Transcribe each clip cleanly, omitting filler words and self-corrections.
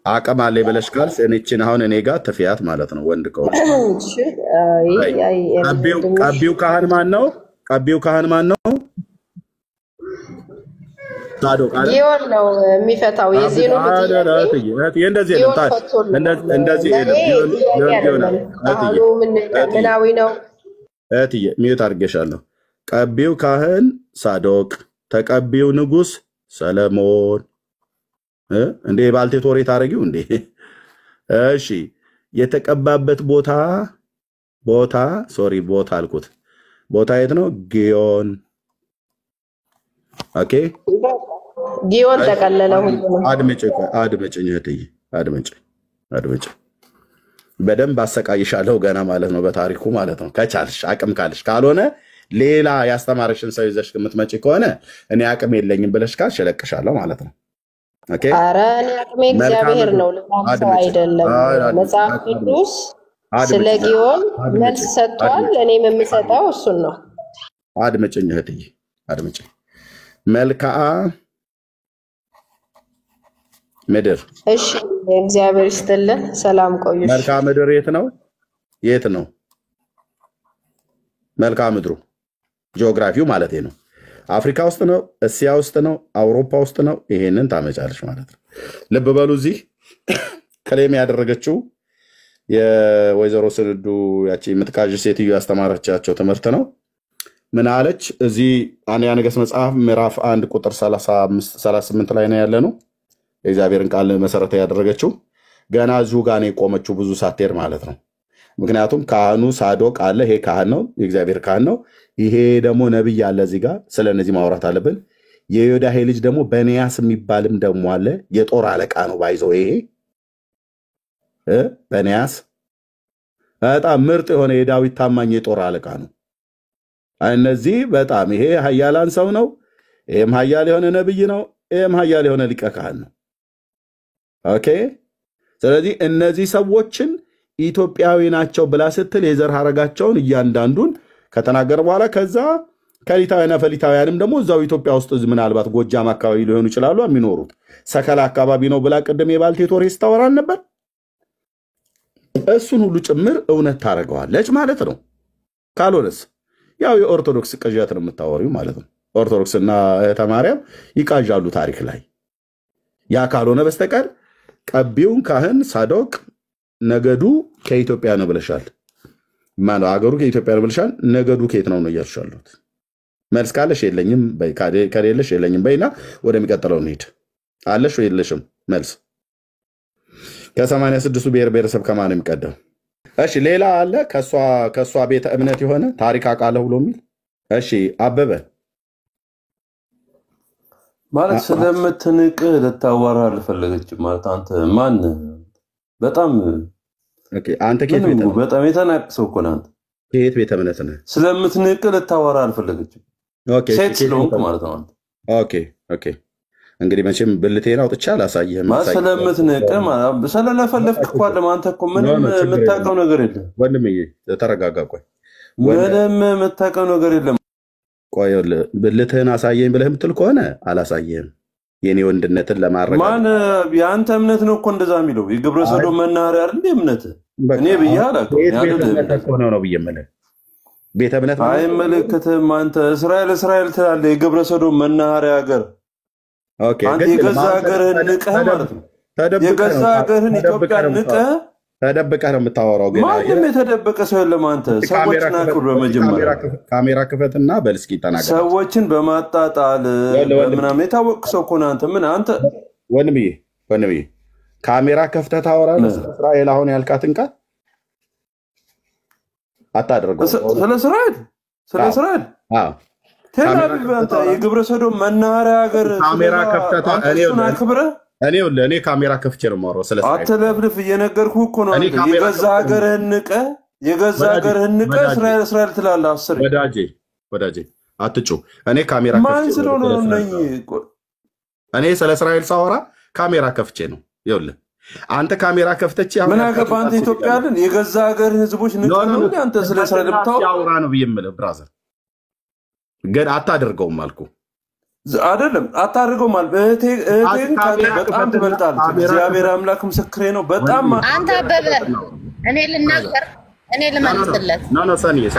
አቅም አለ ብለሽ ካልሽ እኔችን አሁን እኔ ጋር ትፊያት ማለት ነው። ወንድ ከሆነ ቀቢው ካህን ማን ነው? ቀቢው ካህን ማን ነው? ሳዶቅ አለ ጊዮን ነው የሚፈታው። የዚህኑ እንደዚህ ምናዊ ነው። እትዬ ሚዩት አድርጌሻለሁ። ቀቢው ካህን ሳዶቅ፣ ተቀቢው ንጉስ ሰለሞን። እንዴ ባልቴት ወሬ ታረጊው እንዴ? እሺ የተቀባበት ቦታ አልኩት። ቦታ የት ነው? ጊዮን። ኦኬ ጊዮን ተቀለለ ሁሉ። አድምጭኝ እህትዬ፣ አድምጭ። በደንብ አሰቃይሻለሁ ገና ማለት ነው፣ በታሪኩ ማለት ነው። ከቻልሽ አቅም ካልሽ፣ ካልሆነ ሌላ ያስተማረሽን ሰው ይዘሽ የምትመጪ ከሆነ እኔ አቅም የለኝም ብለሽ ካልሽ እለቅሻለሁ ማለት ነው። ኦኬ ኧረ እኔ አቅሜ እግዚአብሔር ነው፣ ለማንሳው አይደለም። መጽሐፍ ቅዱስ ስለ ጊዮን መልስ ሰጥቷል። እኔም የምሰጠው እሱን ነው። አድምጭኝ እህትዬ፣ አድምጭኝ። መልክዓ ምድር። እሺ እግዚአብሔር ይስጥልን። ሰላም ቆዩ። መልክዓ ምድር የት ነው? መልክዓ ምድሩ ጂኦግራፊው ማለት ነው። አፍሪካ ውስጥ ነው? እስያ ውስጥ ነው? አውሮፓ ውስጥ ነው? ይሄንን ታመጫለሽ ማለት ነው። ልብ በሉ። እዚህ ክሌም ያደረገችው የወይዘሮ ስንዱ ያቺ የምትቃዥ ሴትዮ ያስተማረቻቸው ትምህርት ነው። ምን አለች? እዚህ አንደኛ ነገሥት መጽሐፍ ምዕራፍ 1 ቁጥር 38 ላይ ነው ያለነው። የእግዚአብሔርን ቃል መሰረት ያደረገችው ገና እዚሁ ጋር ነው የቆመችው፣ ብዙ ሳትሄድ ማለት ነው። ምክንያቱም ካህኑ ሳዶቅ አለ። ይሄ ካህን ነው፣ የእግዚአብሔር ካህን ነው። ይሄ ደግሞ ነብይ አለ። እዚህ ጋር ስለ እነዚህ ማውራት አለብን። የዮዳሄ ልጅ ደግሞ በንያስ የሚባልም ደግሞ አለ። የጦር አለቃ ነው ባይዘው። ይሄ በንያስ በጣም ምርጥ የሆነ የዳዊት ታማኝ የጦር አለቃ ነው። እነዚህ በጣም ይሄ ኃያላን ሰው ነው። ይሄም ኃያል የሆነ ነብይ ነው። ይሄም ኃያል የሆነ ሊቀ ካህን ነው። ኦኬ። ስለዚህ እነዚህ ሰዎችን ኢትዮጵያዊ ናቸው ብላ ስትል የዘር ሐረጋቸውን እያንዳንዱን ከተናገረ በኋላ ከዛ ከሊታውያንና ፈሊታውያንም ደግሞ እዛው ኢትዮጵያ ውስጥ ምናልባት ጎጃም አካባቢ ሊሆኑ ይችላሉ የሚኖሩት፣ ሰከላ አካባቢ ነው ብላ ቅድም የባልቴት ወሬ ስታወራን ነበር። እሱን ሁሉ ጭምር እውነት ታደርገዋለች ማለት ነው። ካልሆነስ ያው የኦርቶዶክስ ቅዠት ነው የምታወሪው ማለት ነው። ኦርቶዶክስና እህተ ማርያም ይቃዣሉ ታሪክ ላይ። ያ ካልሆነ በስተቀር ቀቢውን ካህን ሳዶቅ ነገዱ ከኢትዮጵያ ነው ብለሻል። ማነው አገሩ ከኢትዮጵያ ነው ብለሻል። ነገዱ ከየት ነው እያልሻሉት? መልስ ካለሽ የለኝም በይ፣ ከሌለሽ የለኝም በይና ወደሚቀጥለው እንሂድ። አለሽ ወይ የለሽም? መልስ ከ86ቱ ብሔር ብሔረሰብ ከማን የሚቀደም? እሺ ሌላ አለ ከሷ ቤተ እምነት የሆነ ታሪክ አውቃለሁ ብሎ የሚል? እሺ አበበ ማለት ስለምትንቅ ልታዋራ አልፈለገች ማለት አንተ ማን? በጣም ኦኬ። አንተ ከየት ቤተ እምነት? በጣም የተናቅ ሰው እኮ ነህ አንተ። ከየት ቤተ እምነት ነህ? ስለምትንቅ ልታዋራ አልፈለገች። ኦኬ ሴት ስለሆንክ ማለት ነው አንተ። ኦኬ እንግዲህ መቼም ብልቴን አውጥቼ አላሳየህም። ስለምትንቅ ማለት ስለለፈለፍክ እኮ አይደለም አንተ እኮ ምንም የምታውቀው ነገር የለም ወንድምዬ። ተረጋጋ። ቆይ ምንም የምታውቀው ነገር የለም። ቆይ ብልትህን አሳየኝ ብለህ የምትል ከሆነ አላሳየህም። የኔ ወንድነትን ለማረጋገጥ ማን የአንተ እምነት ነው እኮ እንደዛ የሚለው? የግብረ ሰዶም መናኸሪያ አይደል እምነት? እኔ ብዬ አላውቅም። ነው ብዬ የምልህ ቤተ እምነት አይመለከትም። አንተ እስራኤል ትላለህ፣ የግብረ ሰዶም መናኸሪያ ሀገር። አንተ የገዛ ሀገርህን ንቀህ ማለት ነው። የገዛ ሀገርህን ኢትዮጵያን ንቀህ ተደብቀህ ነው የምታወራው። ግን ማንም የተደበቀ ሰው የለም። አንተ ሰዎችን አክብር። በመጀመሪያ ካሜራ ክፈትና በል እስኪ ተናገር። ሰዎችን በማጣጣል ምናምን የታወቅ ሰው እኮ ነህ አንተ። ምን አንተ ወንድምዬ ካሜራ ከፍተህ ታወራለህ? እስራኤል አሁን ያልካትን ቃል አታደርገው። ስለ እስራኤል ቴል አቪቭ አንተ የግብረ ሰዶም መናኸሪያ ሀገር ካሜራ ከፍተህ እኔ ካሜራ ከፍቼ ነው የማወራው። ስለ አትለፍልፍ። እየነገርኩህ እኮ ነው። የገዛ ሀገርህን ንቀህ እስራኤል ትላለህ። አስር ወዳጄ አትጩ። እኔ ካሜራ ከፍቼ ማን ስለሆነ ነው ነኝ? እኔ ስለ እስራኤል ሳወራ ካሜራ ከፍቼ ነው። ይኸውልህ አንተ ካሜራ ከፍተች ምን አገባህ አንተ? ኢትዮጵያ አይደል የገዛ ሀገር ህዝቦች ንቀህ ነው አንተ ስለ እስራኤል የምታወራው? ያውራ ነው ብዬ የምልህ ብራዘር፣ ግን አታደርገውም አልኩህ። አይደለም አታርገው ማለት እህቴን በጣም ትበልጣለች። እግዚአብሔር አምላክ ምስክሬ ነው። በጣም አንተ አበበ እኔ ልናገር እኔ ልመልስለት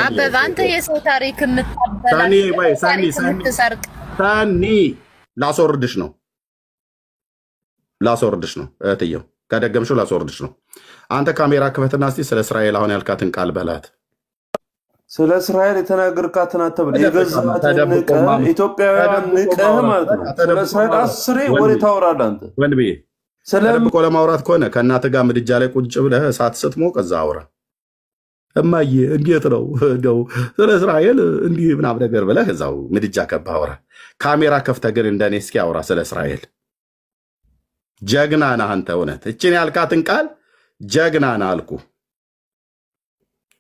አበበ አንተ የሰው ታሪክ የምታበላሽ ሰኒ ላስወርድሽ ነው እህትየው ከደገምሽው ላስወርድሽ ነው። አንተ ካሜራ ክፈትና እስቲ ስለ እስራኤል አሁን ያልካትን ቃል በላት። ስለ እስራኤል የተናገርካትን አትበል። የገዛትን ንቀህ ኢትዮጵያውያን ንቀህ ማለት ነው። ስለ እስራኤል 10 ወሬ ታወራለህ አንተ። ወንድሜ ተደብቆ ለማውራት ከሆነ ከእናትህ ጋር ምድጃ ላይ ቁጭ ብለህ እሳት ስትሞቅ እዛ አውራ። እማዬ እንዴት ነው እንደው ስለ እስራኤል እንዲህ ምናምን ነገር ብለህ እዛው ምድጃ ከብህ አውራ። ካሜራ ከፍተህ ግን እንደኔ እስኪ አውራ ስለ እስራኤል። ጀግና ነህ አንተ። እውነት እችን ያልካትን ቃል ጀግና ነህ አልኩ።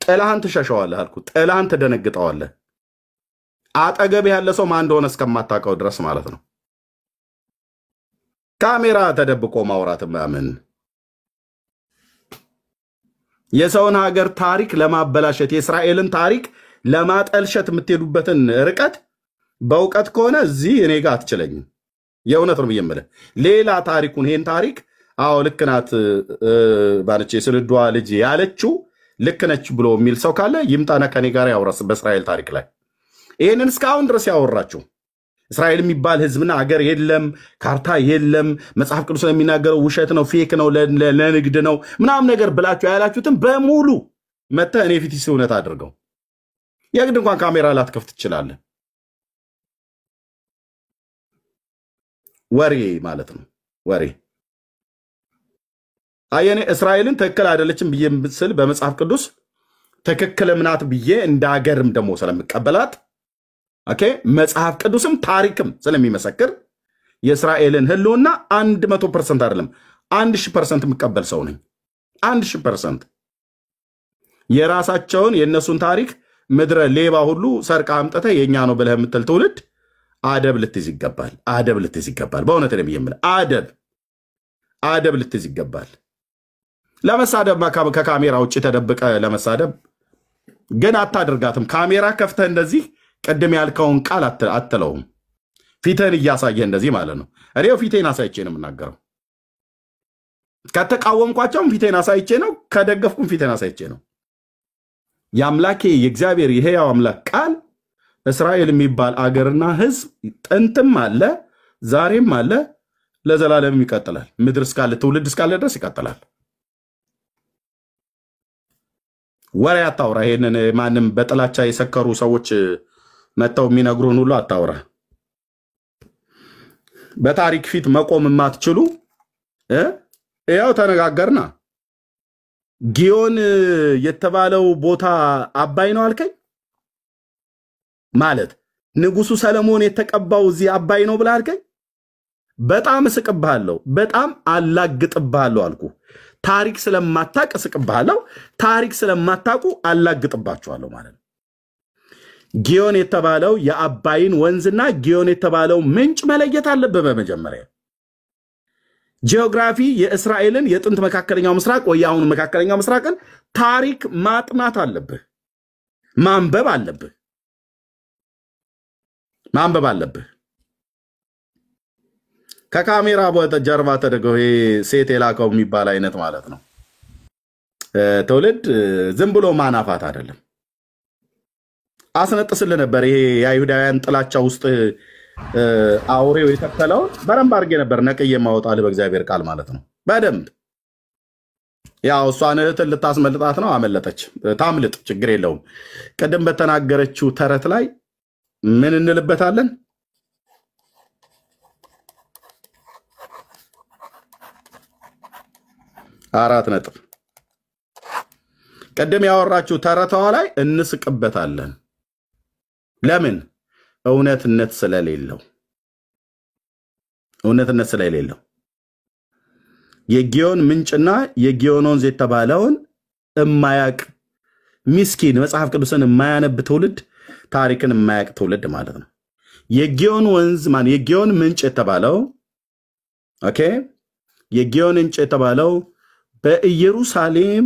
ጥላህን ትሸሸዋለህ አልኩ። ጥላህን ትደነግጠዋለህ። አጠገብ ያለ ሰው ማን እንደሆነ እስከማታውቀው ድረስ ማለት ነው። ካሜራ ተደብቆ ማውራት ማምን የሰውን ሀገር ታሪክ ለማበላሸት የእስራኤልን ታሪክ ለማጠልሸት የምትሄዱበትን ርቀት በእውቀት ከሆነ እዚህ እኔ ጋር አትችለኝም። የእውነት ነው የምልህ። ሌላ ታሪኩን ይሄን ታሪክ አዎ ልክ ናት ባለች የስልዷ ልጅ ያለችው ልክ ነች ብሎ የሚል ሰው ካለ ይምጣና ከኔ ጋር ያወራስ በእስራኤል ታሪክ ላይ ይሄንን እስካሁን ድረስ ያወራችሁ እስራኤል የሚባል ህዝብና ሀገር የለም፣ ካርታ የለም፣ መጽሐፍ ቅዱስ የሚናገረው ውሸት ነው፣ ፌክ ነው፣ ለንግድ ነው ምናምን ነገር ብላችሁ ያላችሁትን በሙሉ መተህ እኔ ፊት እውነት አድርገው። የግድ እንኳን ካሜራ ላትከፍት ትችላለህ። ወሬ ማለት ነው ወሬ። አየኔ እስራኤልን ትክክል አይደለችም ብዬ ስል በመጽሐፍ ቅዱስ ትክክልም ናት ብዬ እንደ ሀገርም ደግሞ ስለምቀበላት ኦኬ መጽሐፍ ቅዱስም ታሪክም ስለሚመሰክር የእስራኤልን ህልውና 100% አይደለም 1000% የምቀበል ሰው ነኝ። 1000% የራሳቸውን የእነሱን ታሪክ ምድረ ሌባ ሁሉ ሰርቃ አምጥተህ የኛ ነው ብለህ የምትል ትውልድ አደብ ልትይዝ ይገባል። አደብ ልትይዝ ይገባል። በእውነት ነው የምልህ። አደብ ልትይዝ ይገባል። ለመሳደብ ከካሜራ ውጭ ተደብቀ ለመሳደብ ግን አታደርጋትም። ካሜራ ከፍተህ እንደዚህ ቀደም ያልከውን ቃል አትለውም። ፊትህን እያሳየህ እንደዚህ ማለት ነው። እኔው ፊቴን አሳይቼ ነው የምናገረው። ከተቃወምኳቸውም ፊቴን አሳይቼ ነው፣ ከደገፍኩም ፊቴን አሳይቼ ነው። የአምላኬ የእግዚአብሔር የሕያው አምላክ ቃል እስራኤል የሚባል አገርና ህዝብ ጥንትም አለ፣ ዛሬም አለ፣ ለዘላለም ይቀጥላል። ምድር እስካለ ትውልድ እስካለ ድረስ ይቀጥላል። ወሬ አታውራ። ይሄንን ማንም በጥላቻ የሰከሩ ሰዎች መተው የሚነግሩን ሁሉ አታውራ። በታሪክ ፊት መቆም የማትችሉ ያው ተነጋገርና ጊዮን የተባለው ቦታ አባይ ነው አልከኝ ማለት ንጉሱ ሰለሞን የተቀባው እዚህ አባይ ነው ብለህ አልከኝ። በጣም እስቅብሃለሁ፣ በጣም አላግጥብሃለሁ አልኩ። ታሪክ ስለማታቅ እስቅብሃለሁ፣ ታሪክ ስለማታቁ አላግጥባችኋለሁ ማለት ነው። ጊዮን የተባለው የአባይን ወንዝና ጊዮን የተባለው ምንጭ መለየት አለብህ በመጀመሪያ። ጂኦግራፊ የእስራኤልን የጥንት መካከለኛው ምስራቅ ወይ አሁን መካከለኛው ምስራቅን ታሪክ ማጥናት አለብህ፣ ማንበብ አለብህ። ከካሜራ ጀርባ ተደገው ሴት የላከው የሚባል አይነት ማለት ነው። ትውልድ ዝም ብሎ ማናፋት አይደለም። አስነጥስልህ ነበር። ይሄ የአይሁዳውያን ጥላቻ ውስጥ አውሬው የተከለው በረምብ አድርጌ ነበር ነቅዬ ማውጣልህ በእግዚአብሔር ቃል ማለት ነው። በደንብ ያው እሷን እህትን ልታስመልጣት ነው፣ አመለጠች። ታምልጥ፣ ችግር የለውም። ቅድም በተናገረችው ተረት ላይ ምን እንልበታለን? አራት ነጥብ። ቅድም ያወራችሁ ተረቷ ላይ እንስቅበታለን። ለምን? እውነትነት ስለሌለው የጊዮን ምንጭና የጊዮን ወንዝ የተባለውን እማያቅ ምስኪን መጽሐፍ ቅዱስን የማያነብ ትውልድ፣ ታሪክን የማያቅ ትውልድ ማለት ነው። የጊዮን ወንዝ የጊዮን ምንጭ የተባለው ኦኬ፣ የጊዮን ምንጭ የተባለው በኢየሩሳሌም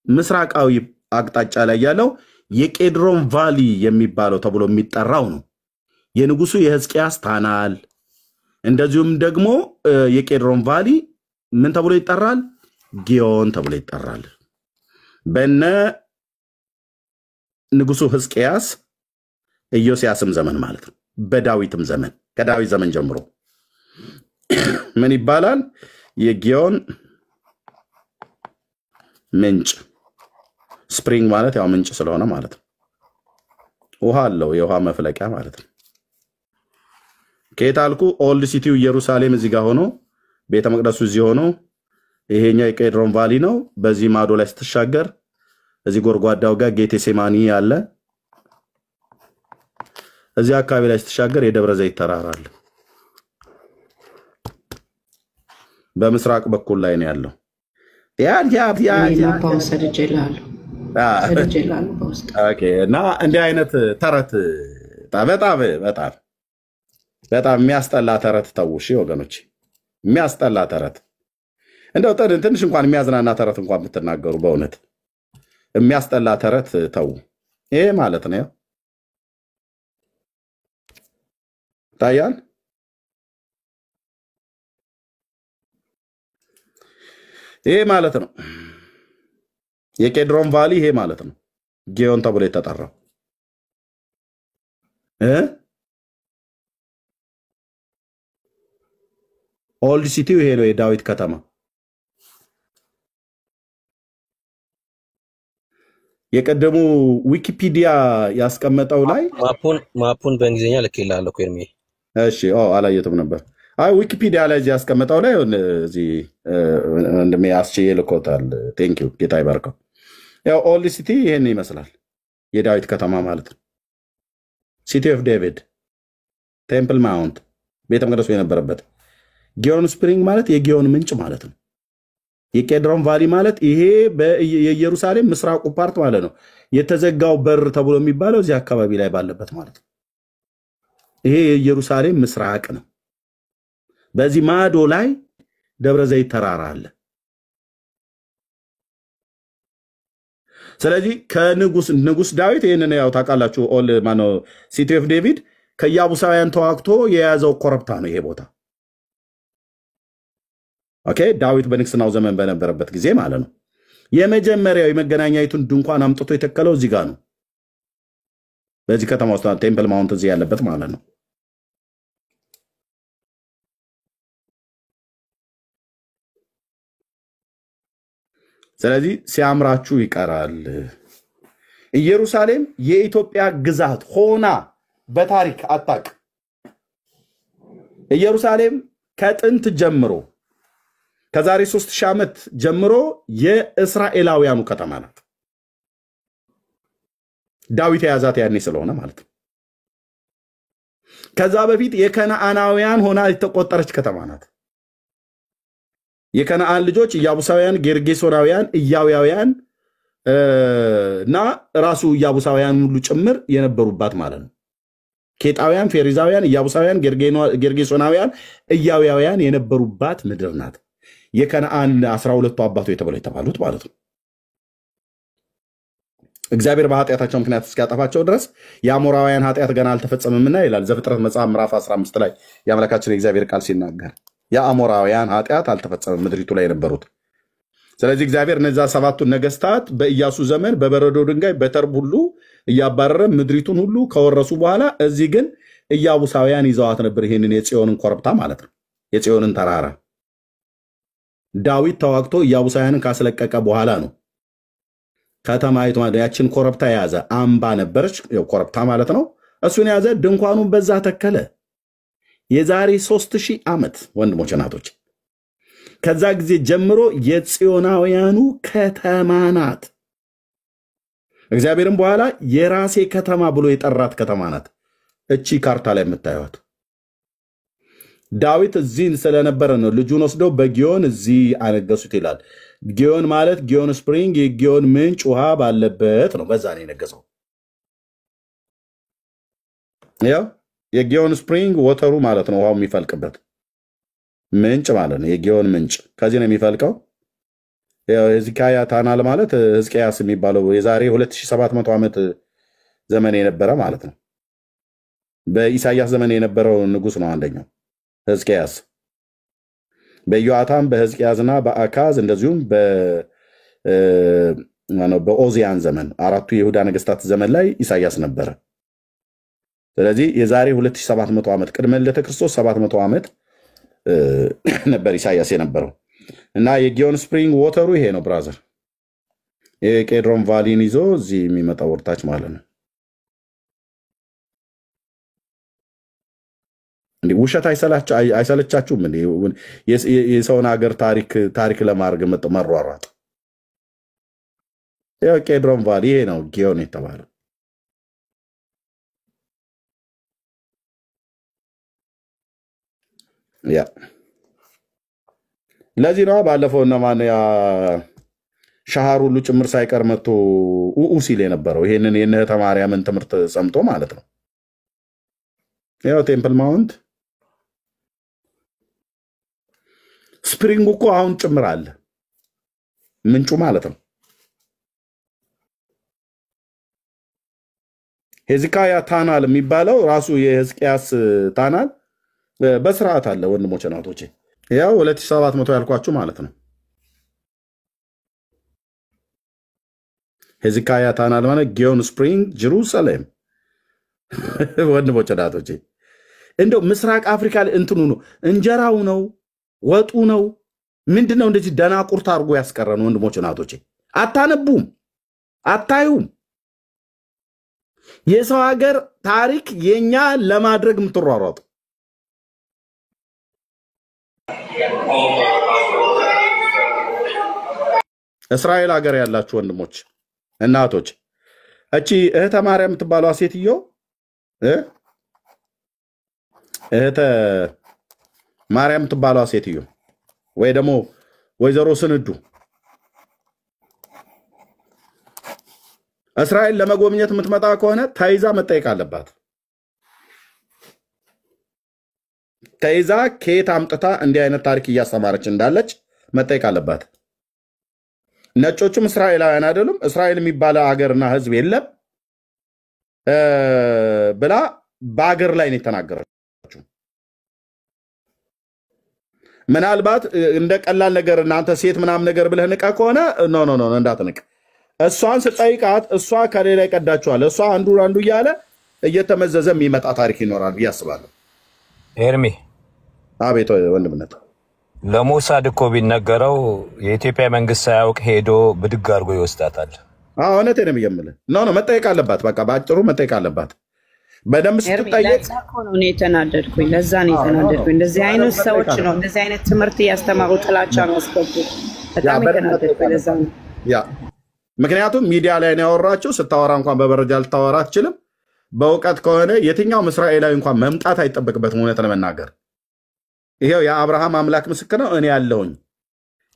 ምስራቃዊ አቅጣጫ ላይ ያለው የቄድሮን ቫሊ የሚባለው ተብሎ የሚጠራው ነው። የንጉሱ የሕዝቅያስ ታናል እንደዚሁም ደግሞ የቄድሮን ቫሊ ምን ተብሎ ይጠራል? ጊዮን ተብሎ ይጠራል። በነ ንጉሱ ሕዝቅያስ ኢዮስያስም ዘመን ማለት ነው። በዳዊትም ዘመን ከዳዊት ዘመን ጀምሮ ምን ይባላል? የጊዮን ምንጭ ስፕሪንግ ማለት ያው ምንጭ ስለሆነ ማለት ነው። ውሃ አለው፣ የውሃ መፍለቂያ ማለት ነው። ከየታልኩ ኦልድ ሲቲው ኢየሩሳሌም እዚህ ጋር ሆኖ ቤተ መቅደሱ እዚህ ሆኖ ይሄኛው የቄድሮን ቫሊ ነው። በዚህ ማዶ ላይ ስትሻገር እዚህ ጎርጓዳው ጋር ጌቴሴማኒ ያለ እዚህ አካባቢ ላይ ስትሻገር የደብረ ዘይት ተራራ አለ። በምስራቅ በኩል ላይ ነው ያለው። እና እንዲህ አይነት ተረት በጣም የሚያስጠላ ተረት ተው። እሺ ወገኖች፣ የሚያስጠላ ተረት እንደው ትንሽ እንኳን የሚያዝናና ተረት እንኳን ብትናገሩ በእውነት የሚያስጠላ ተረት ተው። ይሄ ማለት ነው ታያል። ይሄ ማለት ነው የቄድሮን ቫሊ። ይሄ ማለት ነው ጊዮን ተብሎ የተጠራው ኦልድ ሲቲው ይሄ ነው፣ የዳዊት ከተማ። የቀደሙ ዊኪፒዲያ ያስቀመጠው ላይ ማፑን በእንግሊዝኛ ልኬልሃለሁ ኤርሚ። እሺ አላየሁትም ነበር። ዊኪፒዲያ ላይ ያስቀመጠው ላይ እዚህ እንደም ያስችዬ ልኮታል። ቴንክ ዩ ጌታ ይባርከው። ያው ኦልድ ሲቲ ይሄን ይመስላል፣ የዳዊት ከተማ ማለት ነው። ሲቲ ኦፍ ዴቪድ፣ ቴምፕል ማውንት፣ ቤተ መቅደሱ የነበረበት። ጊዮን ስፕሪንግ ማለት የጊዮን ምንጭ ማለት ነው። የቄድሮን ቫሊ ማለት ይሄ የኢየሩሳሌም ምስራቁ ፓርት ማለት ነው። የተዘጋው በር ተብሎ የሚባለው እዚህ አካባቢ ላይ ባለበት ማለት ነው። ይሄ የኢየሩሳሌም ምስራቅ ነው። በዚህ ማዶ ላይ ደብረ ዘይት ተራራ አለ። ስለዚህ ከንጉስ ዳዊት ይሄንን ያው ታውቃላችሁ። ሲቲ ኦፍ ዴቪድ ከኢያቡሳውያን ተዋግቶ የያዘው ኮረብታ ነው ይሄ ቦታ። ኦኬ፣ ዳዊት በንግስናው ዘመን በነበረበት ጊዜ ማለት ነው። የመጀመሪያው የመገናኛይቱን ድንኳን አምጥቶ የተከለው እዚህ ጋር ነው፣ በዚህ ከተማ ውስጥ ቴምፕል ማውንት እዚህ ያለበት ማለት ነው። ስለዚህ ሲያምራችሁ ይቀራል። ኢየሩሳሌም የኢትዮጵያ ግዛት ሆና በታሪክ አታቅ። ኢየሩሳሌም ከጥንት ጀምሮ ከዛሬ 3000 ዓመት ጀምሮ የእስራኤላውያኑ ከተማ ናት። ዳዊት የያዛት ያኔ ስለሆነ ማለት ነው። ከዛ በፊት የከነዓናውያን ሆና የተቆጠረች ከተማ ናት። የከነዓን ልጆች ኢያቡሳውያን፣ ጌርጌሶናውያን፣ ኢያውያውያን እና ራሱ ኢያቡሳውያን ሁሉ ጭምር የነበሩባት ማለት ነው። ኬጣውያን፣ ፌሪዛውያን፣ ኢያቡሳውያን፣ ጌርጌሶናውያን፣ ኢያውያውያን የነበሩባት ምድር ናት። የከነዓን 12ቱ አባቶች የተባሉት ማለት ነው። እግዚአብሔር በኃጢአታቸው ምክንያት እስኪያጠፋቸው ድረስ የአሞራውያን ኃጢአት ገና አልተፈጸመምና ይላል ዘፍጥረት መጽሐፍ ምዕራፍ 15 ላይ የአምላካችን የእግዚአብሔር ቃል ሲናገር የአሞራውያን ኃጢአት አልተፈጸመም ምድሪቱ ላይ የነበሩት። ስለዚህ እግዚአብሔር እነዛ 7ቱን ነገስታት በኢያሱ ዘመን በበረዶ ድንጋይ በተርብ ሁሉ እያባረረ ምድሪቱን ሁሉ ከወረሱ በኋላ እዚህ ግን ኢያቡሳውያን ይዘዋት ነበር። ይሄንን የጽዮንን ኮረብታ ማለት ነው፣ የጽዮንን ተራራ ዳዊት ተዋግቶ ኢያቡሳውያንን ካስለቀቀ በኋላ ነው ከተማይቱ ያችን ኮረብታ የያዘ አምባ ነበረች፣ ኮረብታ ማለት ነው። እሱን የያዘ ድንኳኑን በዛ ተከለ። የዛሬ 3000 ዓመት ወንድሞች እናቶች፣ ከዛ ጊዜ ጀምሮ የጽዮናውያኑ ከተማ ናት። እግዚአብሔርም በኋላ የራሴ ከተማ ብሎ የጠራት ከተማ ናት። እቺ ካርታ ላይ የምታዩት ዳዊት እዚህ ስለነበረ ነው ልጁን ወስደው በጊዮን እዚህ አነገሱት ይላል። ጊዮን ማለት ጊዮን ስፕሪንግ፣ የጊዮን ምንጭ ውሃ ባለበት ነው። በዛ ነው የነገሰው። ያው የጊዮን ስፕሪንግ ወተሩ ማለት ነው፣ ውሃው የሚፈልቅበት ምንጭ ማለት ነው። የጊዮን ምንጭ ከዚህ ነው የሚፈልቀው። የዚካያ ታናል ማለት ሕዝቅያስ የሚባለው የዛሬ 2700 ዓመት ዘመን የነበረ ማለት ነው። በኢሳያስ ዘመን የነበረው ንጉስ ነው አንደኛው ሕዝቅያስ። በኢዮአታም በሕዝቅያስና በአካዝ እንደዚሁም በኦዚያን ዘመን አራቱ የይሁዳ ነገስታት ዘመን ላይ ኢሳያስ ነበረ። ስለዚህ የዛሬ 2700 ዓመት ቅድመ ልደተ ክርስቶስ 700 ዓመት ነበር ኢሳያስ የነበረው እና የጊዮን ስፕሪንግ ወተሩ ይሄ ነው ብራዘር። የቄድሮን ቫሊን ይዞ እዚህ የሚመጣው ወርታች ማለት ነው። እንዴ ውሸት አይሰለቻችሁም? እንዴ የሰውን ሀገር ታሪክ ለማድረግ መሯሯጥ። ያው ቄድሮን ቫሊ ይሄ ነው ጊዮን የተባለው። ያ ለዚህ ነው ባለፈው እነማን ያ ሻሃር ሁሉ ጭምር ሳይቀር መጥቶ ሲል የነበረው ይሄንን የእህተ ማርያምን ትምህርት ሰምቶ ማለት ነው። ያው ቴምፕል ማውንት ስፕሪንግ እኮ አሁን ጭምር አለ ምንጩ ማለት ነው። ሄዝቃያ ታናል የሚባለው ራሱ የሕዝቅያስ ታናል በስርዓት አለ ወንድሞች እናቶቼ። ያው 2700 ያልኳችሁ ማለት ነው። ሄዝቃያ ታናል ማለት ጊዮን ስፕሪንግ ጀሩሳሌም። ወንድሞች እናቶቼ እንደው ምስራቅ አፍሪካ ላይ እንትኑ ነው እንጀራው ነው ወጡ ነው ምንድነው እንደዚህ ደናቁርት አድርጎ ያስቀረን? ወንድሞች እናቶቼ አታነቡም፣ አታዩም። የሰው ሀገር ታሪክ የኛ ለማድረግ የምትሯሯጡ እስራኤል ሀገር ያላችሁ ወንድሞች እናቶች፣ እቺ እህተ ማርያም የምትባለው ሴትዮ እህተ ማርያም የምትባለው ሴትዮ ወይ ደግሞ ወይዘሮ ስንዱ እስራኤል ለመጎብኘት የምትመጣ ከሆነ ተይዛ መጠየቅ አለባት። ተይዛ ከየት አምጥታ እንዲህ አይነት ታሪክ እያስተማረች እንዳለች መጠየቅ አለባት። ነጮችም እስራኤላውያን አይደሉም፣ እስራኤል የሚባለ ሀገርና ህዝብ የለም ብላ በአገር ላይ ነው የተናገረችው። ምናልባት እንደ ቀላል ነገር እናንተ ሴት ምናምን ነገር ብለህ ንቀ ከሆነ ኖ እንዳትንቅ። እሷን ስጠይቃት እሷ ከሌላ ይቀዳቸዋል። እሷ አንዱ እያለ እየተመዘዘ የሚመጣ ታሪክ ይኖራል ብዬ አስባለሁ። ኤርሚ አቤት ወንድምነት ለሞሳድ እኮ ቢነገረው የኢትዮጵያ መንግስት ሳያውቅ ሄዶ ብድግ አድርጎ ይወስዳታል። እውነቴን ነው የምልህ። መጠየቅ አለባት። በቃ በአጭሩ መጠየቅ አለባት። በደንብ ስትጠየቅ ነው የተናደድኩኝ። ለዛ ነው የተናደድኩኝ። እንደዚህ አይነት ሰዎች ነው እንደዚህ አይነት ትምህርት እያስተማሩ ጥላቻ ነው ያስገቡ። በጣም የተናደድኩኝ ለዛ ነው። ያ ምክንያቱም ሚዲያ ላይ ነው ያወራችው። ስታወራ እንኳን በመረጃ ልታወራ አትችልም። በእውቀት ከሆነ የትኛውም እስራኤላዊ እንኳን መምጣት አይጠበቅበትም። እውነት ለመናገር ይሄው የአብርሃም አምላክ ምስክር ነው። እኔ ያለውኝ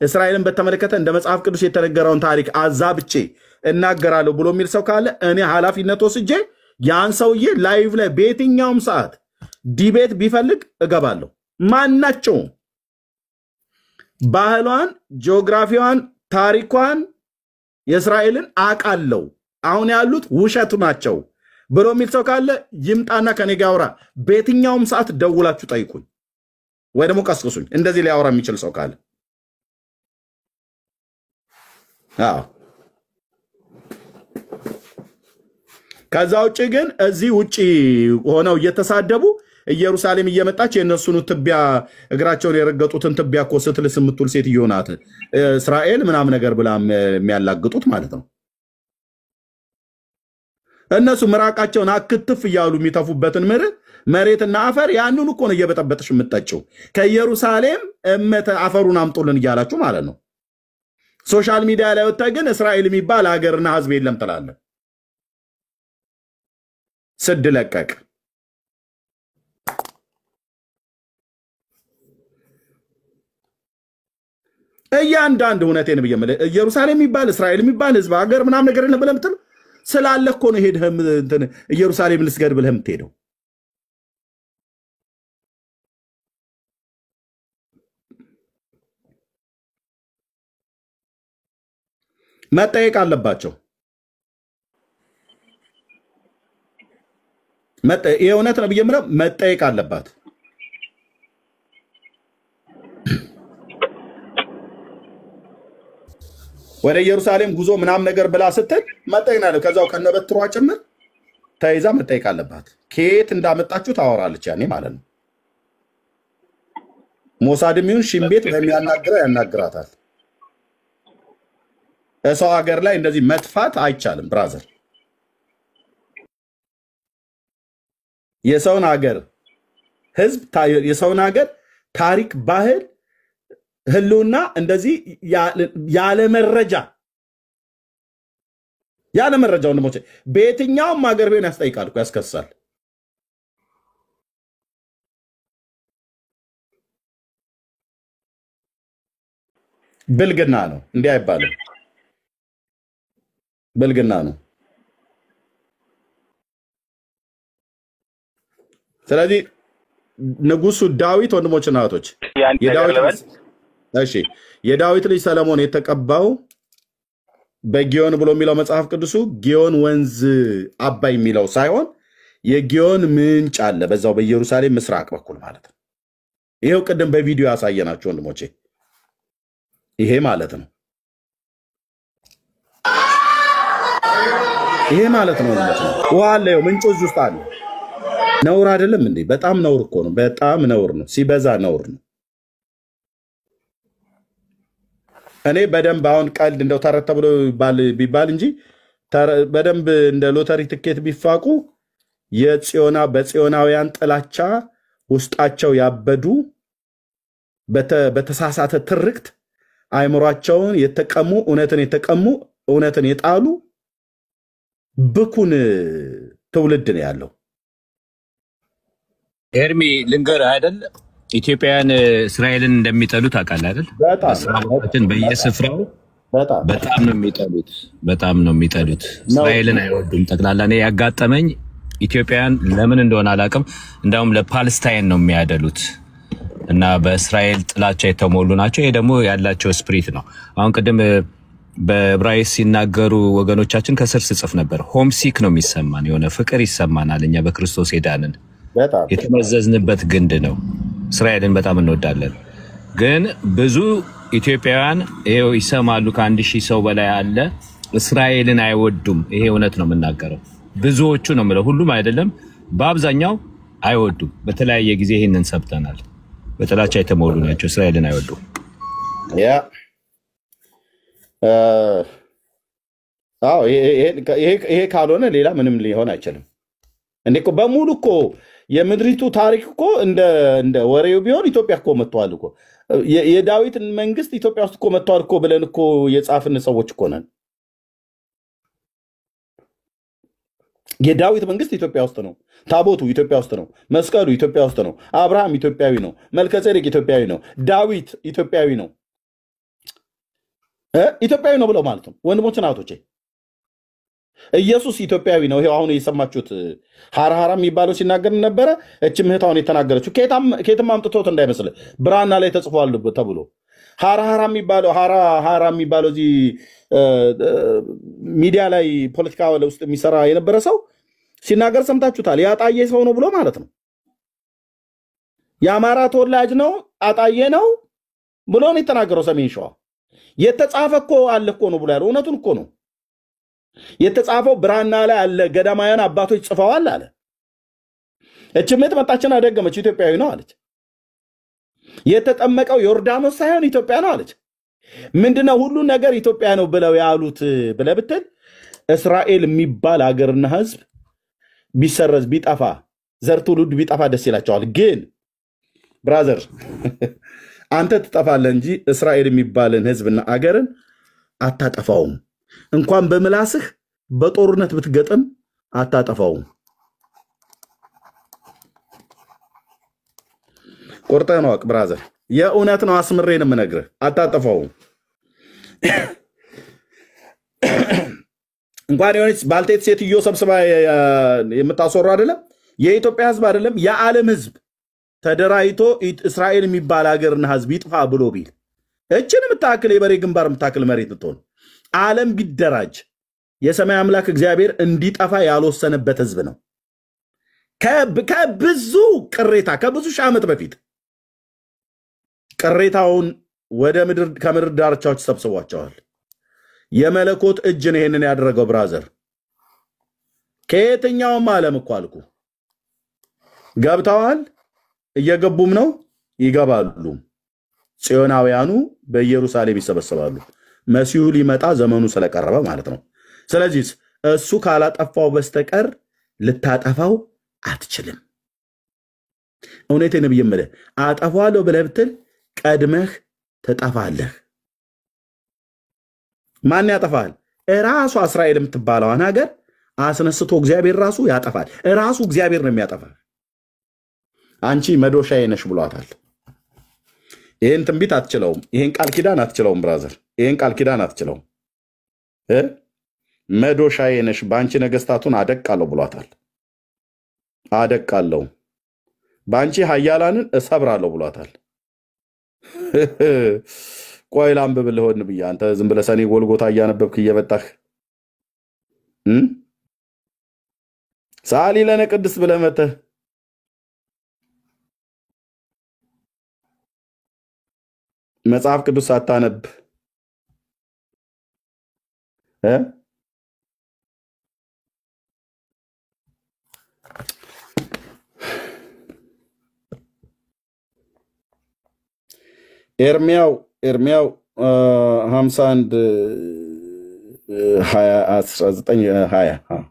እስራኤልን በተመለከተ እንደ መጽሐፍ ቅዱስ የተነገረውን ታሪክ አዛብቼ እናገራለሁ ብሎ የሚል ሰው ካለ እኔ ኃላፊነት ወስጄ ያን ሰውዬ ላይቭ ላይ በየትኛውም ሰዓት ዲቤት ቢፈልግ እገባለሁ። ማናቸውም ባህሏን፣ ጂኦግራፊዋን፣ ታሪኳን የእስራኤልን አቃለው አሁን ያሉት ውሸቱ ናቸው ብሎ የሚል ሰው ካለ ይምጣና ከኔ ጋር አውራ። በየትኛውም ሰዓት ደውላችሁ ጠይቁኝ ወይ ደግሞ ቀስቅሱኝ። እንደዚህ ሊያወራ የሚችል ሰው ካለ ከዛ ውጭ ግን እዚህ ውጭ ሆነው እየተሳደቡ ኢየሩሳሌም እየመጣች የነሱን ትቢያ እግራቸውን የረገጡትን ትቢያ እኮ ስትልስ የምትውል ሴትዮ ናት እስራኤል ምናምን ነገር ብላ የሚያላግጡት ማለት ነው። እነሱ ምራቃቸውን አክትፍ እያሉ የሚተፉበትን መሬትና አፈር ያንኑ እኮ ነው እየበጠበጥሽ የምትጠጪው። ከኢየሩሳሌም እመተ አፈሩን አምጡልን እያላችሁ ማለት ነው። ሶሻል ሚዲያ ላይ ወጣ ግን እስራኤል የሚባል ሀገርና ህዝብ የለም ትላለህ። ስድ ለቀቅ። እያንዳንዱ እውነቴን ብዬ የምልህ ኢየሩሳሌም የሚባል እስራኤል የሚባል ህዝብ ሀገር ምናምን ነገር የለም ብለህ የምትል ስላለ እኮ ነው ሄደህ ኢየሩሳሌም ልስገድ ብለህ የምትሄደው። መጠየቅ አለባቸው። የእውነት ነው ብዬ የምለው መጠየቅ አለባት። ወደ ኢየሩሳሌም ጉዞ ምናም ነገር ብላ ስትል መጠየቅ ነው። ከዛው ከነበትሯ ጭምር ተይዛ መጠየቅ አለባት። ከየት እንዳመጣችሁ ታወራለች ያኔ ማለት ነው። ሞሳድም ይሁን ሽምቤት በሚያናግረው ያናግራታል። ሰው ሀገር ላይ እንደዚህ መጥፋት አይቻልም ብራዘር። የሰውን ሀገር ህዝብ፣ የሰውን ሀገር ታሪክ፣ ባህል፣ ህልውና እንደዚህ ያለ መረጃ ወንድሞቼ በየትኛውም ሀገር ቢሆን ያስጠይቃል እኮ ያስከሳል። ብልግና ነው፣ እንዲህ አይባልም። ብልግና ነው። ስለዚህ ንጉሱ ዳዊት ወንድሞችና እህቶች የዳዊት ልጅ ሰለሞን የተቀባው በጊዮን ብሎ የሚለው መጽሐፍ ቅዱሱ ጊዮን ወንዝ አባይ የሚለው ሳይሆን የጊዮን ምንጭ አለ በዛው በኢየሩሳሌም ምስራቅ በኩል ማለት ነው። ይሄው ቅድም በቪዲዮ ያሳየናችሁ ወንድሞቼ ይሄ ማለት ነው። ይሄ ማለት ነው ማለት ነው። ውሃ አለ፣ ምንጩ እዚህ ውስጥ አለ። ነውር አይደለም እንዴ? በጣም ነውር እኮ ነው። በጣም ነውር ነው፣ ሲበዛ ነውር ነው። እኔ በደንብ አሁን ቀልድ እንደው ተረት ተብሎ ቢባል እንጂ በደንብ እንደ ሎተሪ ትኬት ቢፋቁ በጽዮናውያን ጥላቻ ውስጣቸው ያበዱ በተሳሳተ ትርክት አይምሯቸውን የተቀሙ እውነትን የጣሉ ብኩን ትውልድ ነው ያለው። ኤርሚ ልንገር አይደል ኢትዮጵያውያን እስራኤልን እንደሚጠሉት ታውቃለህ አይደል? በጣም በየስፍራው በጣም ነው የሚጠሉት። እስራኤልን አይወዱም ጠቅላላ። እኔ ያጋጠመኝ ኢትዮጵያውያን ለምን እንደሆነ አላውቅም፣ እንዳውም ለፓለስታይን ነው የሚያደሉት እና በእስራኤል ጥላቻ የተሞሉ ናቸው። ይሄ ደግሞ ያላቸው ስፕሪት ነው። አሁን ቅድም በዕብራይስጥ ሲናገሩ ወገኖቻችን ከስር ስጽፍ ነበር። ሆምሲክ ነው የሚሰማን፣ የሆነ ፍቅር ይሰማናል። እኛ በክርስቶስ ሄዳንን የተመዘዝንበት ግንድ ነው። እስራኤልን በጣም እንወዳለን፣ ግን ብዙ ኢትዮጵያውያን ይሄው ይሰማሉ። ከ1000 ሰው በላይ አለ እስራኤልን አይወዱም። ይሄ እውነት ነው የምናገረው። ብዙዎቹ ነው የምለው፣ ሁሉም አይደለም፣ በአብዛኛው አይወዱም። በተለያየ ጊዜ ይሄንን ሰብተናል። በጥላቻ የተሞሉ ናቸው፣ እስራኤልን አይወዱም። ይሄ ካልሆነ ሌላ ምንም ሊሆን አይችልም። እንዴ እኮ በሙሉ እኮ የምድሪቱ ታሪክ እኮ እንደ ወሬው ቢሆን ኢትዮጵያ እኮ መጥተዋል እኮ የዳዊትን መንግስት ኢትዮጵያ ውስጥ እኮ መጥተዋል እኮ ብለን እኮ የጻፍን ሰዎች እኮ ነን። የዳዊት መንግስት ኢትዮጵያ ውስጥ ነው። ታቦቱ ኢትዮጵያ ውስጥ ነው። መስቀሉ ኢትዮጵያ ውስጥ ነው። አብርሃም ኢትዮጵያዊ ነው። መልከጼዴቅ ኢትዮጵያዊ ነው። ዳዊት ኢትዮጵያዊ ነው። ኢትዮጵያዊ ነው ብለው ማለት ነው። ወንድሞች ናቶቼ ኢየሱስ ኢትዮጵያዊ ነው። ይሄው አሁን የሰማችሁት ሐራሐራ የሚባለው ሲናገር ነበረ። እችም እህታውን የተናገረችው ከየትም አምጥቶት እንዳይመስል ብራና ላይ ተጽፏል ተብሎ ሐራሐራ የሚባለው እዚህ ሚዲያ ላይ ፖለቲካ ውስጥ የሚሰራ የነበረ ሰው ሲናገር ሰምታችሁታል። ያጣየ ሰው ነው ብሎ ማለት ነው። የአማራ ተወላጅ ነው፣ አጣየ ነው ብሎ ነው የተናገረው። ሰሜን ሸዋ የተጻፈ እኮ አለ እኮ ነው ብሎ ያለው እውነቱን እኮ ነው። የተጻፈው ብራና ላይ አለ። ገዳማውያን አባቶች ጽፈዋል አለ። እችምት መጣችና ደገመች። ኢትዮጵያዊ ነው አለች። የተጠመቀው ዮርዳኖስ ሳይሆን ኢትዮጵያ ነው አለች። ምንድነው ሁሉ ነገር ኢትዮጵያ ነው ብለው ያሉት ብለህ ብትል እስራኤል የሚባል ሀገርና ህዝብ ቢሰረዝ ቢጠፋ ዘር ትውልድ ቢጠፋ ደስ ይላቸዋል። ግን ብራዘር አንተ ትጠፋለህ እንጂ እስራኤል የሚባልን ህዝብና አገርን አታጠፋውም። እንኳን በምላስህ በጦርነት ብትገጥም አታጠፋውም። ቆርጠህ ነው ብራዘር፣ የእውነት ነው አስምሬን የምነግርህ፣ አታጠፋውም። እንኳን የሆነች ባልቴት ሴትዮ ሰብስባ የምታስወሩ አይደለም የኢትዮጵያ ህዝብ አይደለም የዓለም ህዝብ ተደራይቶ እስራኤል የሚባል ሀገርና ህዝብ ይጥፋ ብሎ ቢል እችን የምታክል የበሬ ግንባር የምታክል መሬት ብትሆን ዓለም ቢደራጅ የሰማይ አምላክ እግዚአብሔር እንዲጠፋ ያልወሰነበት ህዝብ ነው። ከብዙ ቅሬታ ከብዙ ሺህ ዓመት በፊት ቅሬታውን ወደ ምድር ከምድር ዳርቻዎች ሰብስቧቸዋል። የመለኮት እጅ ነው ይሄንን ያደረገው ብራዘር። ከየትኛውም ዓለም እኮ አልኩ ገብተዋል፣ እየገቡም ነው፣ ይገባሉ። ጽዮናውያኑ በኢየሩሳሌም ይሰበሰባሉ። መሲሁ ሊመጣ ዘመኑ ስለቀረበ ማለት ነው። ስለዚህ እሱ ካላጠፋው በስተቀር ልታጠፋው አትችልም። እውነቴን ነው ብየምልህ አጠፋዋለሁ ብለህ ብትል ቀድመህ ትጠፋለህ። ማን ያጠፋል? ራሱ እስራኤል የምትባለዋን ሀገር አስነስቶ እግዚአብሔር ራሱ ያጠፋል። ራሱ እግዚአብሔር ነው የሚያጠፋል። አንቺ መዶሻዬ ነሽ ብሏታል። ይሄን ትንቢት አትችለውም። ይሄን ቃል ኪዳን አትችለውም ብራዘር። ይሄን ቃል ኪዳን አትችለውም። መዶሻዬ ነሽ በአንቺ ነገስታቱን አደቃለሁ ብሏታል። አደቃለሁ በአንቺ ኃያላንን እሰብራለሁ ብሏታል። ቆይ ላንብብልህ ሆን ብዬ አንተ ዝም ብለህ ሰኔ ጎልጎታ እያነበብክ እየመጣህ ሳሊ ለነ ቅድስ ብለህ መተህ መጽሐፍ ቅዱስ ሳታነብ ኤርሚያው 51 19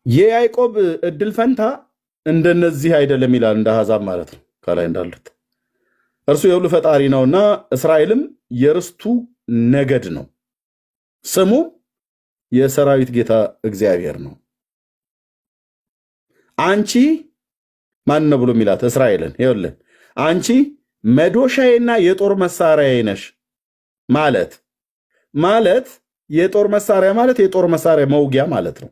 የያዕቆብ እድል ፈንታ እንደነዚህ አይደለም ይላል። እንደ አሕዛብ ማለት ነው። ከላይ እንዳሉት እርሱ የሁሉ ፈጣሪ ነውና እስራኤልም የርስቱ ነገድ ነው። ስሙ የሰራዊት ጌታ እግዚአብሔር ነው። አንቺ ማን ነው ብሎ የሚላት እስራኤልን ይኸውልህ አንቺ መዶሻዬና የጦር መሳሪያዬ ነሽ ማለት የጦር መሳሪያ ማለት የጦር መሳሪያ መውጊያ ማለት ነው።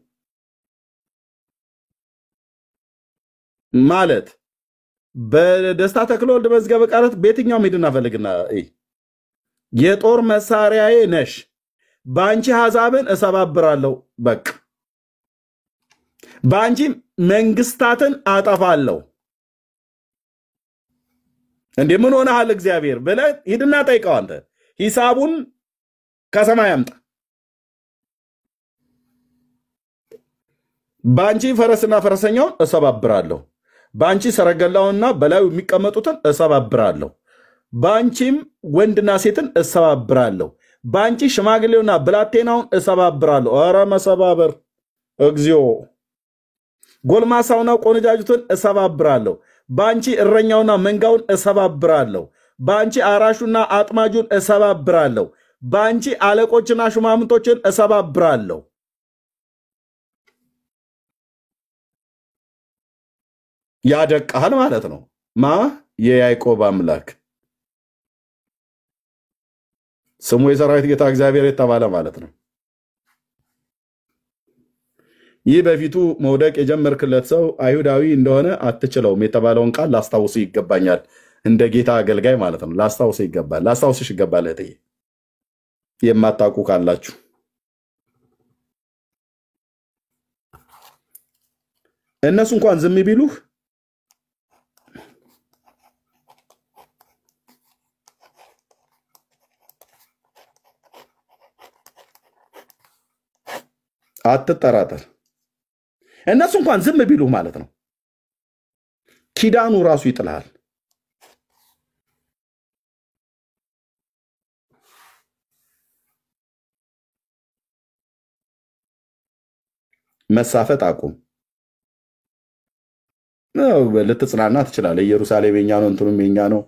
ማለት በደስታ ተክለወልድ መዝገበ ቃላት በየትኛው ሄድና ፈልግና የጦር መሳሪያዬ ነሽ በአንቺ አሕዛብን እሰባብራለሁ። በቃ በአንቺ መንግስታትን አጠፋለሁ። እንዴ ምን ሆነሃል እግዚአብሔር ብለህ ሂድና ጠይቀው። አንተ ሂሳቡን ከሰማይ አምጣ። በአንቺ ፈረስና ፈረሰኛውን እሰባብራለሁ፣ በአንቺ ሰረገላውንና በላዩ የሚቀመጡትን እሰባብራለሁ፣ በአንቺም ወንድና ሴትን እሰባብራለሁ፣ በአንቺ ሽማግሌውና ብላቴናውን እሰባብራለሁ። ኧረ መሰባበር እግዚኦ! ጎልማሳውና ቆነጃጅቱን እሰባብራለሁ፣ በአንቺ እረኛውና መንጋውን እሰባብራለሁ፣ በአንቺ አራሹና አጥማጁን እሰባብራለሁ፣ በአንቺ አለቆችና ሹማምንቶችን እሰባብራለሁ። ያደቃል ማለት ነው። የያዕቆብ አምላክ ስሙ የሰራዊት ጌታ እግዚአብሔር የተባለ ማለት ነው። ይህ በፊቱ መውደቅ የጀመርክለት ሰው አይሁዳዊ እንደሆነ አትችለውም የተባለውን ቃል ላስታውስ ይገባኛል። እንደ ጌታ አገልጋይ ማለት ነው። ላስታውስ ይገባል፣ ላስታውስሽ ይገባል። እህቴ የማታውቁ ካላችሁ እነሱ እንኳን ዝም ቢሉህ አትጠራጠር። እነሱ እንኳን ዝም ቢሉህ ማለት ነው ኪዳኑ ራሱ ይጥልሃል። መሳፈጥ አቁም። ልትጽናና ትችላለህ። ኢየሩሳሌም የኛ ነው፣ እንትኑም የኛ ነው፣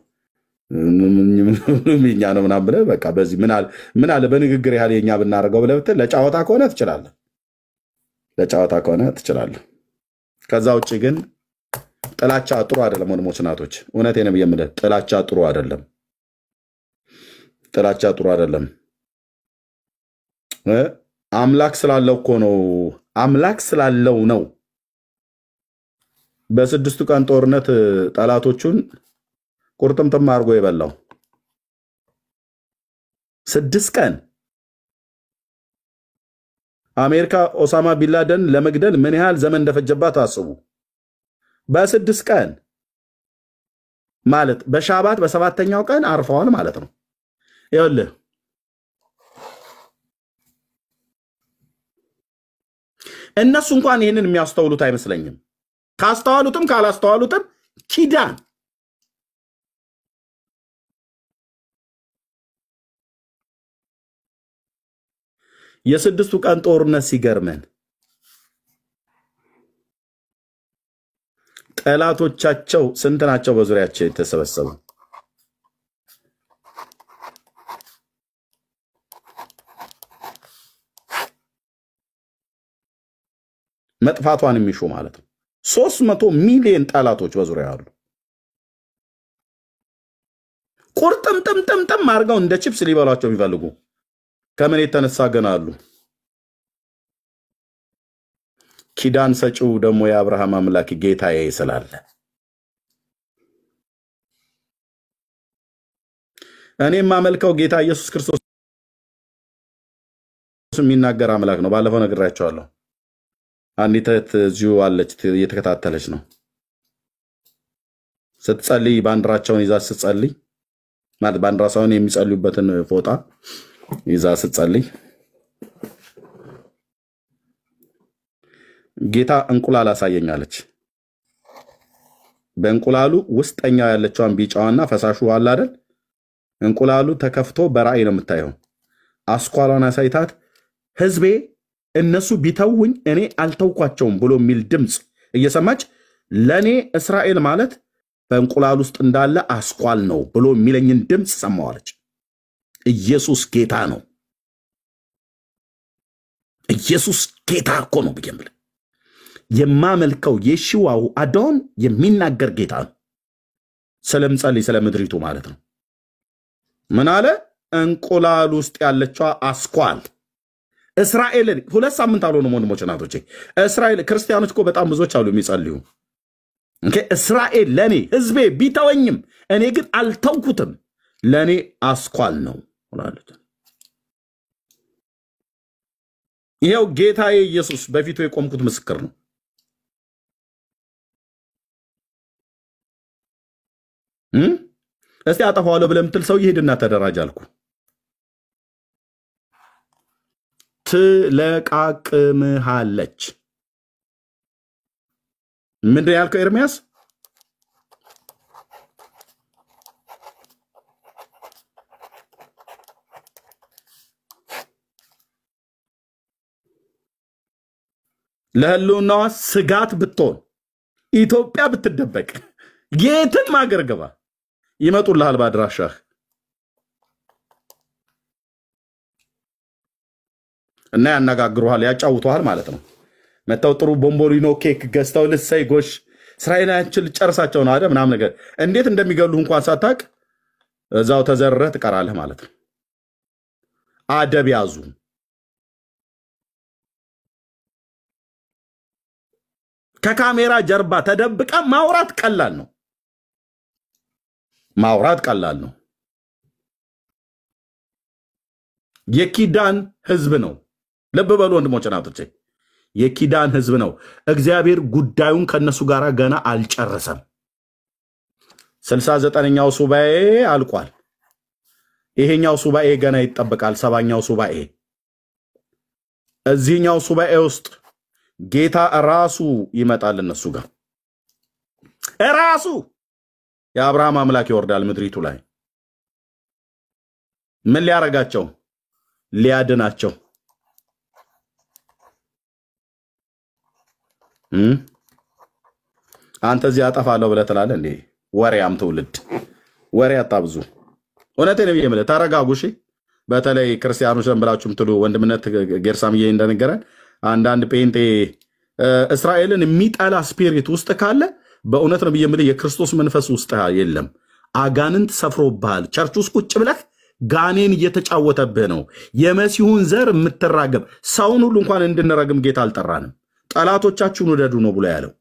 የኛ ነው ምናምን ብለህ በቃ በዚህ ምን አለ በንግግር ያህል የኛ ብናደርገው ብለህ ብትል ለጨዋታ ከሆነ ትችላለህ። ለጨዋታ ከሆነ ትችላለህ። ከዛ ውጭ ግን ጥላቻ ጥሩ አይደለም። ወንድሞች እናቶች፣ እውነቴን ነው የምልህ፣ ጥላቻ ጥሩ አይደለም። ጥላቻ ጥሩ አይደለም። አምላክ ስላለው እኮ ነው። አምላክ ስላለው ነው በስድስቱ ቀን ጦርነት ጠላቶቹን ቁርጥምጥም አድርጎ የበላው። 6 ቀን አሜሪካ ኦሳማ ቢንላደን ለመግደል ምን ያህል ዘመን እንደፈጀባት አስቡ። በ6 ቀን ማለት በሻባት በ7ኛው ቀን አርፈዋል ማለት ነው። ይኸውልህ እነሱ እንኳን ይሄንን የሚያስተውሉት አይመስለኝም። ካስተዋሉትም ካላስተዋሉትም ኪዳን የስድስቱ ቀን ጦርነት ሲገርመን ጠላቶቻቸው ስንት ናቸው በዙሪያቸው የተሰበሰቡ? መጥፋቷን የሚሹ ማለት ነው። 300 ሚሊዮን ጠላቶች በዙሪያው አሉ። ቁርጥምጥምጥምጥም አድርገው እንደ ቺፕስ ሊበሏቸው የሚፈልጉ ከምን የተነሳ ገና አሉ። ኪዳን ሰጪው ደግሞ የአብርሃም አምላክ ጌታዬ ስላለ እኔም ማመልከው ጌታ ኢየሱስ ክርስቶስ የሚናገር አምላክ ነው። ባለፈው ነግራቸዋለሁ። አንዲት እዚሁ አለች እየተከታተለች ነው። ስትጸልይ ባንዲራቸውን ይዛ ስትጸልይ ማለት ባንዲራቸውን የሚጸልዩበትን ፎጣ ይዛ ስትጸልይ ጌታ እንቁላል አሳየኛለች። በእንቁላሉ ውስጠኛው ያለችውን ቢጫዋና ፈሳሹ አለ አይደል? እንቁላሉ ተከፍቶ በራእይ ነው የምታየው። አስኳሏን አሳይታት ህዝቤ እነሱ ቢተውኝ እኔ አልተውኳቸውም ብሎ የሚል ድምጽ እየሰማች ለኔ እስራኤል ማለት በእንቁላል ውስጥ እንዳለ አስኳል ነው ብሎ የሚለኝን ድምጽ ሰማዋለች። ኢየሱስ ጌታ ነው። ኢየሱስ ጌታ እኮ ነው ብዬምል የማመልከው የሺዋው አዶን የሚናገር ጌታ ነው። ስለምጸልይ ስለምድሪቱ ማለት ነው። ምን አለ? እንቁላል ውስጥ ያለችው አስኳል እስራኤልን 2 ሳምንት አልሆነም ወንድሞች እናቶቼ። እስራኤል ክርስቲያኖች እኮ በጣም ብዙዎች አሉ የሚጸልዩ። እስራኤል ለኔ ህዝቤ ቢተወኝም እኔ ግን አልተውኩትም ለኔ አስኳል ነው ማለት ነው። ይሄው ጌታዬ ኢየሱስ በፊቱ የቆምኩት ምስክር ነው። እስቲ አጠፋዋለሁ ብለህ የምትል ሰው ይሄድና ተደራጅ አልኩ። ትለቃቅምሃለች። ምንድን ያልከው ኤርሚያስ? ለህልውናዋ ስጋት ብትሆን ኢትዮጵያ ብትደበቅ የትም አገር ገባ ይመጡልሃል ባድራሻህ እና ያነጋግሩሃል፣ ያጫውቱሃል ማለት ነው። መተው ጥሩ ቦምቦሊኖ ኬክ ገዝተው ልሰይ ጎሽ እስራኤላውያን ጨርሳቸው ነው አይደል ምናምን ነገር እንዴት እንደሚገሉህ እንኳን ሳታቅ እዛው ተዘረህ ትቀራለህ ማለት ነው። አደብ ያዙ። ከካሜራ ጀርባ ተደብቀ ማውራት ቀላል ነው። ማውራት ቀላል ነው። የኪዳን ህዝብ ነው። ልብ በሉ ወንድሞች እናቶቼ፣ የኪዳን ህዝብ ነው። እግዚአብሔር ጉዳዩን ከነሱ ጋር ገና አልጨረሰም። 69ኛው ሱባኤ አልቋል። ይሄኛው ሱባኤ ገና ይጠበቃል። 70ኛው ሱባኤ። እዚህኛው ሱባኤ ውስጥ ጌታ ራሱ ይመጣል እነሱ ጋር ራሱ የአብርሃም አምላክ ይወርዳል ምድሪቱ ላይ። ምን ሊያረጋቸው? ሊያድናቸው። አንተ እዚህ አጠፋለሁ ብለህ ትላለህ እንዴ? ወሬያም ትውልድ ወሬ አታብዙ። እውነቴን ነው የምልህ። ተረጋጉ እሺ። በተለይ ክርስቲያኖች ብላችሁ ምትሉ ወንድምነት ጌርሳምዬ እንደነገረን አንዳንድ ጴንጤ እስራኤልን የሚጠላ ስፒሪት ውስጥ ካለ በእውነት ነው የምልህ የክርስቶስ መንፈስ ውስጥ የለም። አጋንንት ሰፍሮብሃል። ቸርች ውስጥ ቁጭ ብለህ ጋኔን እየተጫወተብህ ነው። የመሲሁን ዘር የምትራገም ሰውን ሁሉ እንኳን እንድንረግም ጌታ አልጠራንም። ጠላቶቻችሁን ውደዱ ነው ብሎ ያለው።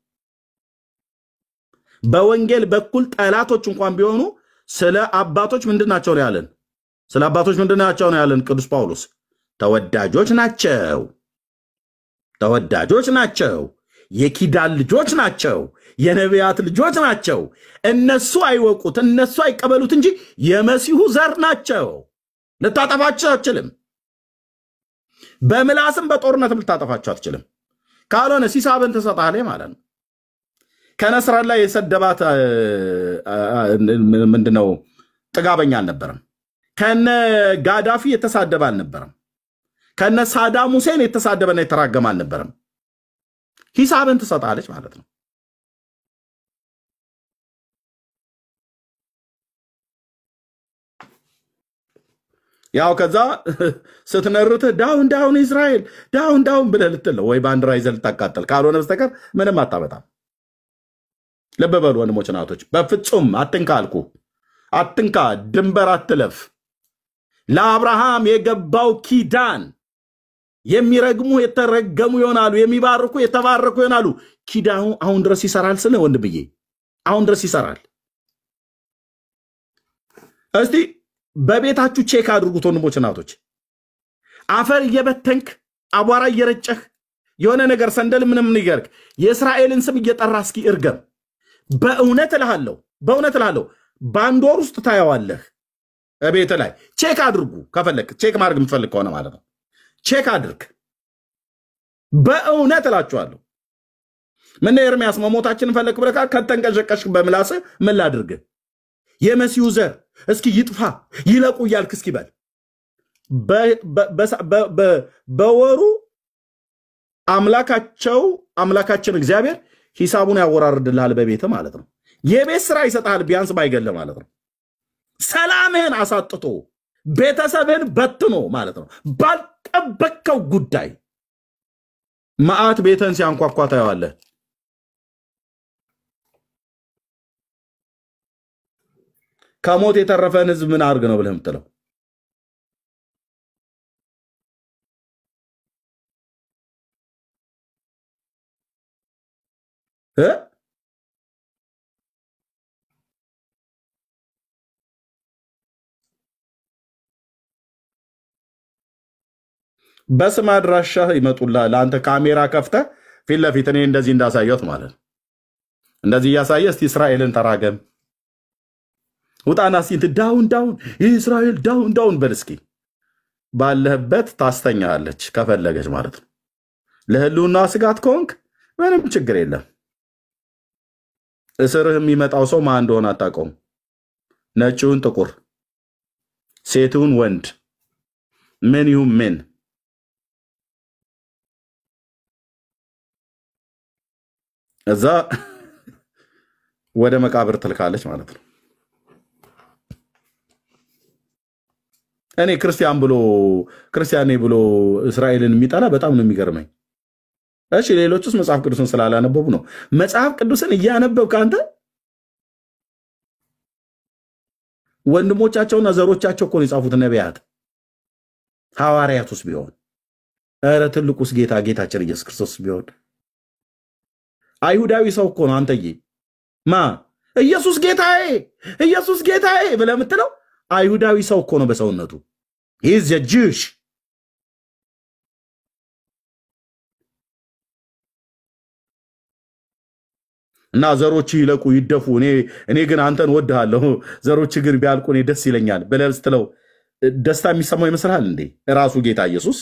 በወንጌል በኩል ጠላቶች እንኳን ቢሆኑ ስለ አባቶች ምንድናቸው ነው ያለን? ስለ አባቶች ምንድን ናቸው ነው ያለን ቅዱስ ጳውሎስ? ተወዳጆች ናቸው፣ ተወዳጆች ናቸው፣ የኪዳን ልጆች ናቸው፣ የነቢያት ልጆች ናቸው። እነሱ አይወቁት፣ እነሱ አይቀበሉት እንጂ የመሲሁ ዘር ናቸው። ልታጠፋቸው አትችልም። በምላስም በጦርነትም ልታጠፋቸው አትችልም። ካልሆነ ሲሳብን ትሰጣለህ ማለት ነው። ከነስራን ላይ የሰደባት ምንድነው? ጥጋበኛ አልነበረም። ከነ ጋዳፊ የተሳደበ አልነበረም። ከነ ሳዳም ሁሴን የተሳደበና የተራገመ አልነበረም። ሂሳብን ትሰጣለች ማለት ነው። ያው ከዛ ስትነርትህ ዳውን ዳውን እስራኤል ዳውን ዳውን ብለህ ልትለው ወይ ባንዲራ ይዘህ ልታቃጥል ካልሆነ በስተቀር ምንም አታመጣም። ልብ በሉ ወንድሞች እናቶች፣ በፍጹም አትንካ አልኩ። አትንካ፣ ድንበር አትለፍ። ለአብርሃም የገባው ኪዳን የሚረግሙ የተረገሙ ይሆናሉ፣ የሚባርኩ የተባረኩ ይሆናሉ። ኪዳኑ አሁን ድረስ ይሰራል። ስለ ወንድምዬ አሁን ድረስ ይሰራል። እስቲ በቤታችሁ ቼክ አድርጉት ወንድሞች እናቶች። አፈር እየበተንክ አቧራ እየረጨህ የሆነ ነገር ሰንደል ምንም ንገርክ የእስራኤልን ስም እየጠራ እስኪ እርገም። በእውነት እልሃለሁ በአንድ ወር ውስጥ ታየዋለህ። ቤት ላይ ቼክ አድርጉ። ከፈለክ ቼክ ማድረግ የምትፈልግ ከሆነ ማለት ነው ቼክ አድርግ። በእውነት እላችኋለሁ። ምን ኤርሚያስ መሞታችንን ፈለክ ብለካ ከተንቀዠቀሽ በምላስ ምን ላድርግ? የመሲሁ ዘር እስኪ ይጥፋ ይለቁ እያልክ እስኪ በል። በወሩ አምላካችን እግዚአብሔር ሂሳቡን ያወራርድልሃል በቤት ማለት ነው። የቤት ስራ ይሰጣል ቢያንስ ባይገለ ማለት ነው። ሰላምህን አሳጥቶ ቤተሰብህን በትኖ ማለት ነው። ባልጠበቅከው ጉዳይ መዓት ቤተን ሲያንኳኳ ታየዋለህ። ከሞት የተረፈን ህዝብ ምን አድርግ ነው ብለህ የምትለው? በስም አድራሻ ይመጡልሃል። ለአንተ ካሜራ ከፍተህ ፊት ለፊት እኔ እንደዚህ እንዳሳየሁት ማለት ነው። እንደዚህ እያሳየ እስቲ እስራኤልን ተራገም ውጣና ሲንት ዳውን ዳውን እስራኤል ዳውን ዳውን በል እስኪ። ባለህበት ታስተኛለች ከፈለገች ማለት ነው። ለህልውና ስጋት ከሆንክ ምንም ችግር የለም። እስርህ የሚመጣው ሰው ማን እንደሆነ አታውቀውም። ነጭውን ጥቁር፣ ሴቱን ወንድ፣ ምን ይሁን ምን እዛ ወደ መቃብር ትልካለች ማለት ነው። እኔ ክርስቲያኔ ብሎ እስራኤልን የሚጠላ በጣም ነው የሚገርመኝ። እሺ ሌሎችስ መጽሐፍ ቅዱስን ስላላነበቡ ነው። መጽሐፍ ቅዱስን እያነበብክ አንተ ወንድሞቻቸውና ዘሮቻቸው እኮ ነው የጻፉት ነቢያት ሐዋርያቱስ ቢሆን ኧረ ትልቁስ ጌታችን ኢየሱስ ክርስቶስ ቢሆን አይሁዳዊ ሰው እኮ ነው። አንተዬ ኢየሱስ ጌታዬ ብለህ የምትለው አይሁዳዊ ሰው እኮ ነው በሰውነቱ። he's a Jewish እና ዘሮች ይለቁ ይደፉ እኔ ግን አንተን ወድሃለሁ ዘሮች ግን ቢያልቁ እኔ ደስ ይለኛል ብለህ ስትለው ደስታ የሚሰማው ይመስልሃል እንዴ? ራሱ ጌታ ኢየሱስ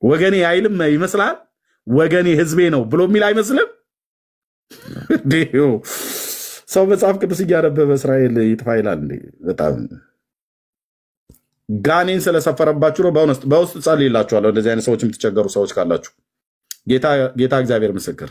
ወገኔ አይልም ይመስላል? ወገኔ ህዝቤ ነው ብሎ የሚል አይመስልም? ሰው መጽሐፍ ቅዱስ እያነበበ እስራኤል ይጥፋ ይላል እንዴ? በጣም ጋኔን ስለሰፈረባችሁ ነው። በውስጥ ጸልይላችኋለሁ። እንደዚህ አይነት ሰዎች የምትቸገሩ ሰዎች ካላችሁ ጌታ እግዚአብሔር ምስክር